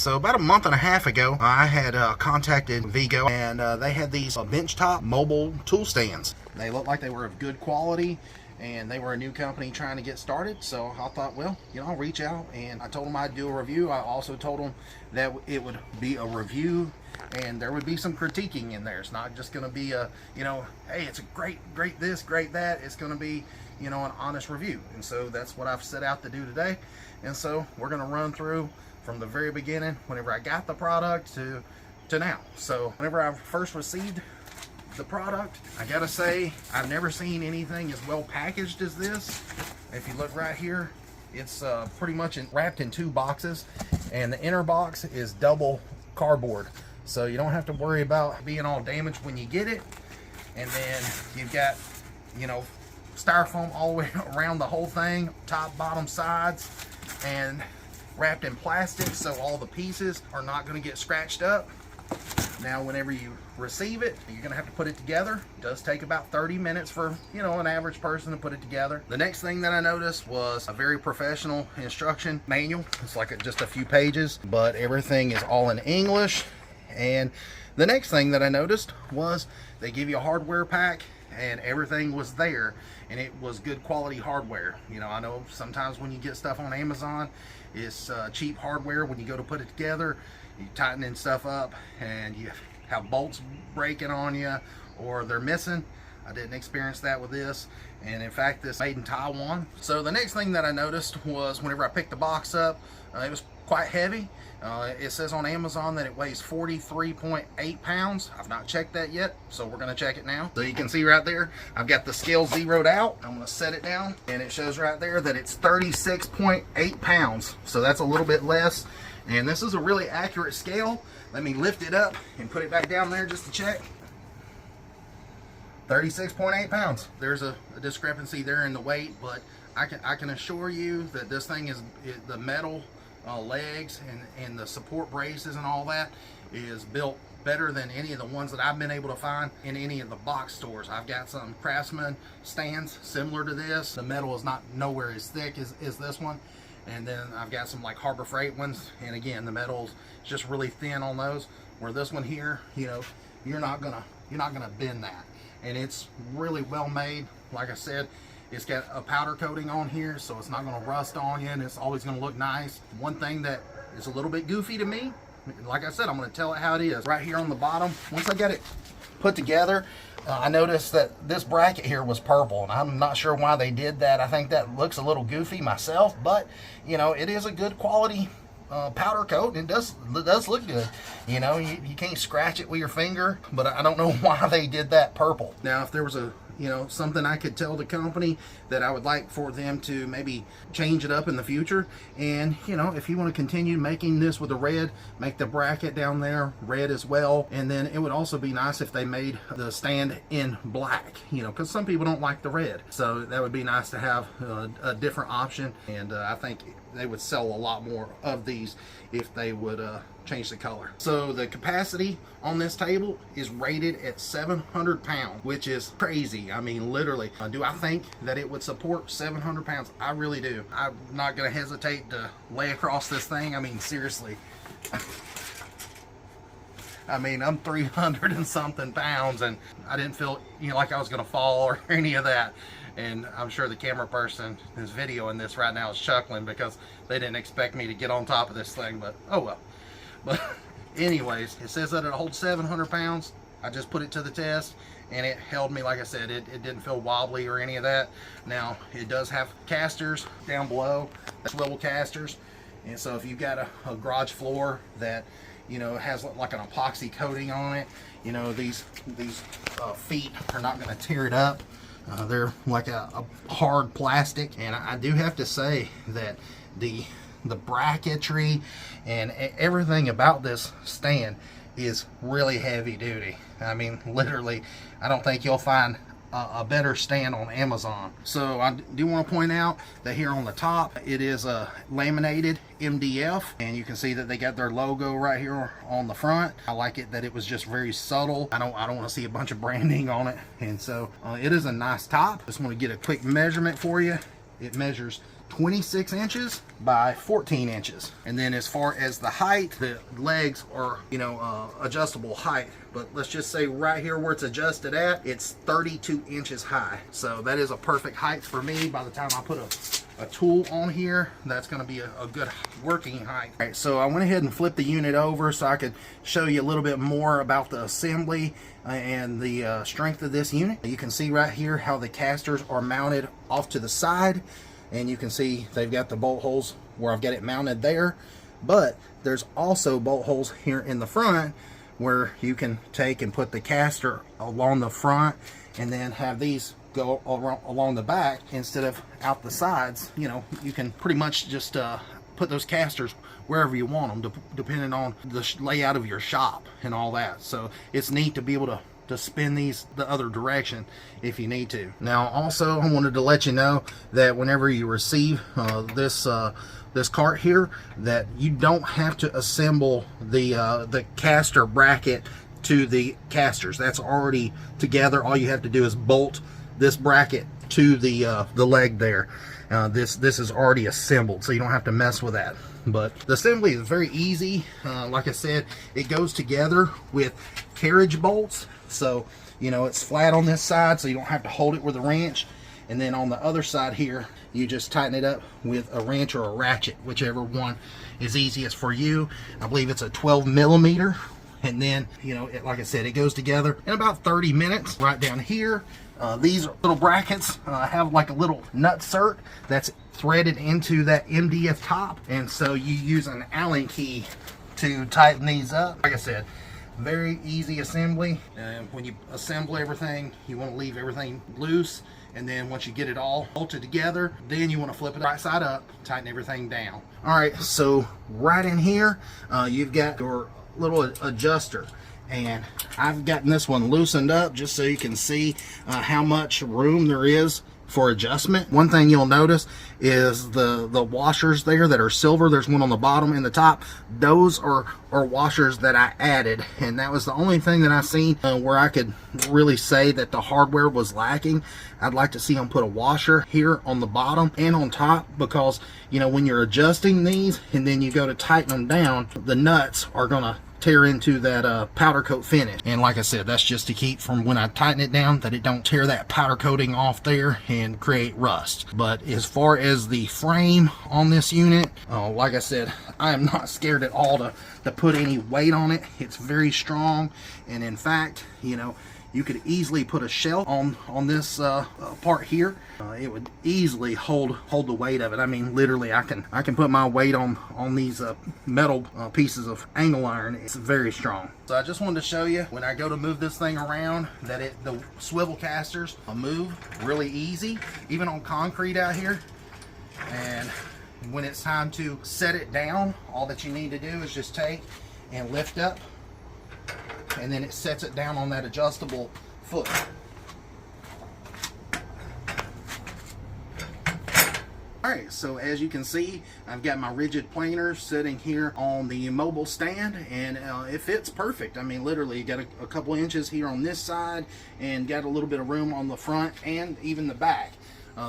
So about a month and a half ago, I had contacted VIGO, and they had these benchtop mobile tool stands. They looked like they were of good quality, and they were a new company trying to get started. So I thought, well, I'll reach out, and I told them I'd do a review. I also told them that it would be a review, and there would be some critiquing in there. It's not just going to be a, hey, it's a great this, great that. It's going to be, an honest review. And so that's what I've set out to do today. And so we're going to run through from the very beginning, whenever I got the product to now. So whenever I first received the product, I gotta say, I've never seen anything as well packaged as this. If you look right here, it's pretty much wrapped in 2 boxes, and the inner box is double cardboard, so you don't have to worry about being all damaged when you get it. And then you've got styrofoam all the way around the whole thing, top, bottom, sides, and wrapped in plastic, so all the pieces are not going to get scratched up. Now whenever you receive it, you're going to have to put it together. It does take about 30 minutes for an average person to put it together. The next thing that I noticed was a very professional instruction manual. It's like just a few pages, but everything is all in English. And the next thing that I noticed was they give you a hardware pack, and everything was there, and it was good quality hardware. I know sometimes when you get stuff on Amazon, it's cheap hardware. When you go to put it together, you tightening stuff up and you have bolts breaking on you, or they're missing. I didn't experience that with this, and in fact, this made in Taiwan. So the next thing that I noticed was whenever I picked the box up, it was quite heavy. It says on Amazon that it weighs 43.8 pounds. I've not checked that yet, so we're gonna check it now. So you can see right there, I've got the scale zeroed out. I'm gonna set it down, and it shows right there that it's 36.8 pounds. So that's a little bit less, and this is a really accurate scale. Let me lift it up and put it back down there just to check. 36.8 pounds. There's a discrepancy there in the weight, but I can assure you that this thing is the metal legs and the support braces and all that is built better than any of the ones that I've been able to find in any of the box stores. I've got some Craftsman stands similar to this. The metal is not nowhere as thick as this one, and then I've got some like Harbor Freight ones, and again, the metal's just really thin on those, where this one here, you're not gonna bend that. And it's really well made. Like I said, it's got a powder coating on here, so it's not going to rust on you, and it's always going to look nice. One thing that is a little bit goofy to me, like I said, I'm going to tell it how it is. Right here on the bottom, once I got it put together, I noticed that this bracket here was purple, and I'm not sure why they did that. I think that looks a little goofy myself, but it is a good quality powder coat, and it does look good. You can't scratch it with your finger, but I don't know why they did that purple. Now, if there was a something I could tell the company that I would like for them to maybe change it up in the future, and if you want to continue making this with the red, make the bracket down there red as well. And then it would also be nice if they made the stand in black, because some people don't like the red, so that would be nice to have a different option. And I think they would sell a lot more of these if they would change the color. So the capacity on this table is rated at 700 pounds, which is crazy. I mean, literally. Do I think that it would support 700 pounds? I really do. I'm not going to hesitate to lay across this thing. I mean, seriously. I mean, I'm 300 and something pounds, and I didn't feel like I was going to fall or any of that. And I'm sure the camera person who's videoing this right now is chuckling because they didn't expect me to get on top of this thing, but oh well. But anyways, it says that it holds 700 pounds. I just put it to the test, and it held me. Like I said, it didn't feel wobbly or any of that. Now, it does have casters down below, swivel casters. And so if you've got a garage floor that has like an epoxy coating on it, these feet are not going to tear it up. They're like a hard plastic, and I do have to say that the bracketry and everything about this stand is really heavy duty. I mean, literally, I don't think you'll find a better stand on Amazon. So I do want to point out that here on the top, it is a laminated MDF, and you can see that they got their logo right here on the front. I like it that it was just very subtle. I don't want to see a bunch of branding on it, and so it is a nice top. Just want to get a quick measurement for you. It measures 26 inches by 14 inches. And then as far as the height, the legs are, you know, adjustable height. But let's just say right here where it's adjusted at, it's 32 inches high. So that is a perfect height for me. By the time I put a tool on here, that's going to be a good working height. All right, so I went ahead and flipped the unit over so I could show you a little bit more about the assembly and the strength of this unit. You can see right here how the casters are mounted off to the side, and you can see they've got the bolt holes where I've got it mounted there, but there's also bolt holes here in the front where you can take and put the caster along the front and then have these go along the back instead of out the sides. You know, you can pretty much just put those casters wherever you want them, depending on the layout of your shop and all that. So it's neat to be able to spin these the other direction if you need to. Now also, I wanted to let you know that whenever you receive this cart here, that you don't have to assemble the caster bracket to the casters. That's already together. All you have to do is bolt this bracket to the leg there. This is already assembled, so you don't have to mess with that. But the assembly is very easy. Like I said, it goes together with carriage bolts, so you know it's flat on this side, so you don't have to hold it with a wrench. And then on the other side here, you just tighten it up with a wrench or a ratchet, whichever one is easiest for you. I believe it's a 12 millimeter. And then, you know, like I said, it goes together in about 30 minutes. Right down here, these little brackets have like a little nutsert that's threaded into that MDF top. And so you use an Allen key to tighten these up. Like I said, very easy assembly. And when you assemble everything, you want to leave everything loose. And then once you get it all bolted together, then you want to flip it right side up, tighten everything down. All right, so right in here, you've got your little adjuster, and I've gotten this one loosened up just so you can see how much room there is for adjustment. One thing you'll notice is the washers there that are silver. There's one on the bottom and the top. Those are washers that I added, and that was the only thing that I seen where I could really say that the hardware was lacking. I'd like to see them put a washer here on the bottom and on top, because you know when you're adjusting these and then you go to tighten them down, the nuts are gonna tear into that powder coat finish. And like I said, that's just to keep from when I tighten it down that it don't tear that powder coating off there and create rust. But as far as the frame on this unit, like I said, I am not scared at all to put any weight on it. It's very strong, and in fact, you know, you could easily put a shelf on this part here. It would easily hold the weight of it. I mean, literally, I can put my weight on these metal pieces of angle iron. It's very strong. So I just wanted to show you when I go to move this thing around that the swivel casters move really easy, even on concrete out here. And when it's time to set it down, all that you need to do is just take and lift up, and then it sets it down on that adjustable foot. Alright, so as you can see, I've got my rigid planer sitting here on the mobile stand, and it fits perfect. I mean, literally, you got a couple inches here on this side, and got a little bit of room on the front and even the back.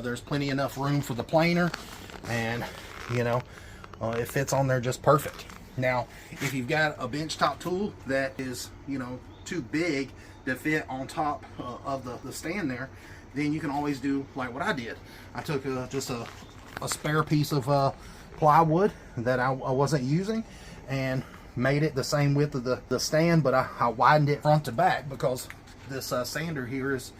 There's plenty enough room for the planer, and you know, it fits on there just perfect. Now, if you've got a benchtop tool that is, you know, too big to fit on top of the stand there, then you can always do like what I did. I took just a spare piece of plywood that I wasn't using and made it the same width of the stand, but I widened it front to back because this sander here is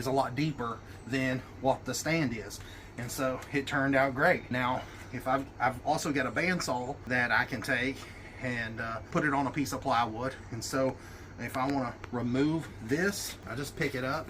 a lot deeper than what the stand is. And so it turned out great. Now, if I've also got a bandsaw that I can take and put it on a piece of plywood, and so if I want to remove this, I just pick it up,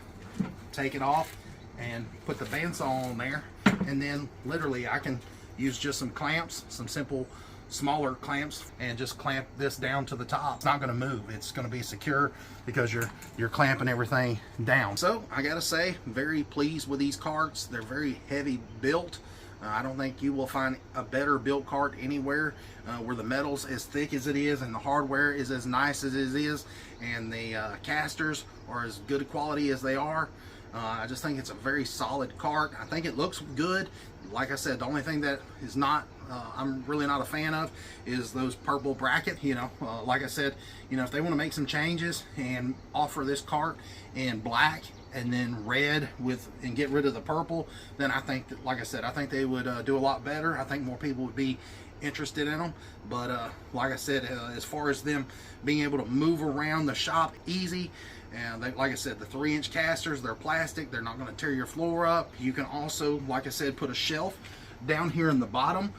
take it off, and put the bandsaw on there, and then literally I can use just some clamps, some simple smaller clamps, and just clamp this down to the top. It's not going to move. It's going to be secure because you're clamping everything down. So I gotta say, very pleased with these carts. They're very heavy built. I don't think you will find a better built cart anywhere where the metal's as thick as it is and the hardware is as nice as it is, and the casters are as good quality as they are. I just think it's a very solid cart. I think it looks good. Like I said, the only thing that is not I'm really not a fan of is those purple brackets. Like I said, if they want to make some changes and offer this cart in black and then red and get rid of the purple, then I think that, like I said, I think they would do a lot better. I think more people would be interested in them. But like I said, as far as them being able to move around the shop easy, and like I said, the 3-inch casters, they're plastic, they're not going to tear your floor up. You can also, like I said, put a shelf down here in the bottom,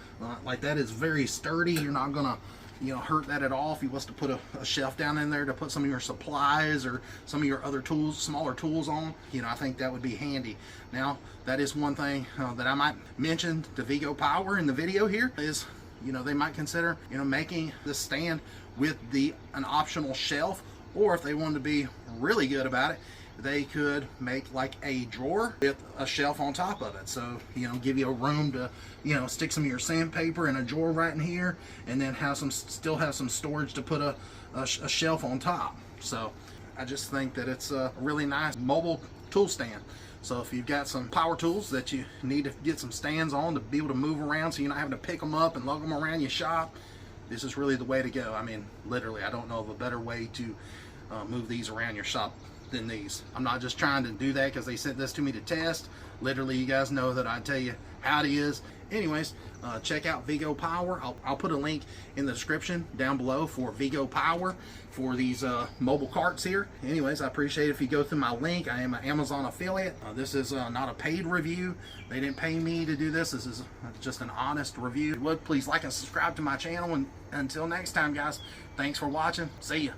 like that is very sturdy. You're not going to hurt that at all. If you was to put a shelf down in there to put some of your supplies or some of your other tools, smaller tools on, I think that would be handy. Now, that is one thing that I might mention to VIGO Power in the video here is, they might consider, making the stand with an optional shelf, or if they wanted to be really good about it, they could make like a drawer with a shelf on top of it. So, give you a room to, stick some of your sandpaper in a drawer right in here, and then still have some storage to put a shelf on top. So I just think that it's a really nice mobile tool stand. So if you've got some power tools that you need to get some stands on to be able to move around so you're not having to pick them up and lug them around your shop, this is really the way to go. I mean, literally, I don't know of a better way to move these around your shop than these. I'm not just trying to do that because they sent this to me to test. Literally, you guys know that I tell you how it is. Anyways, check out VIGO Power. I'll put a link in the description down below for VIGO Power for these mobile carts here. Anyways, I appreciate it if you go through my link. I am an Amazon affiliate. This is not a paid review. They didn't pay me to do this. This is just an honest review. If you would, please like and subscribe to my channel. And until next time, guys, thanks for watching. See ya.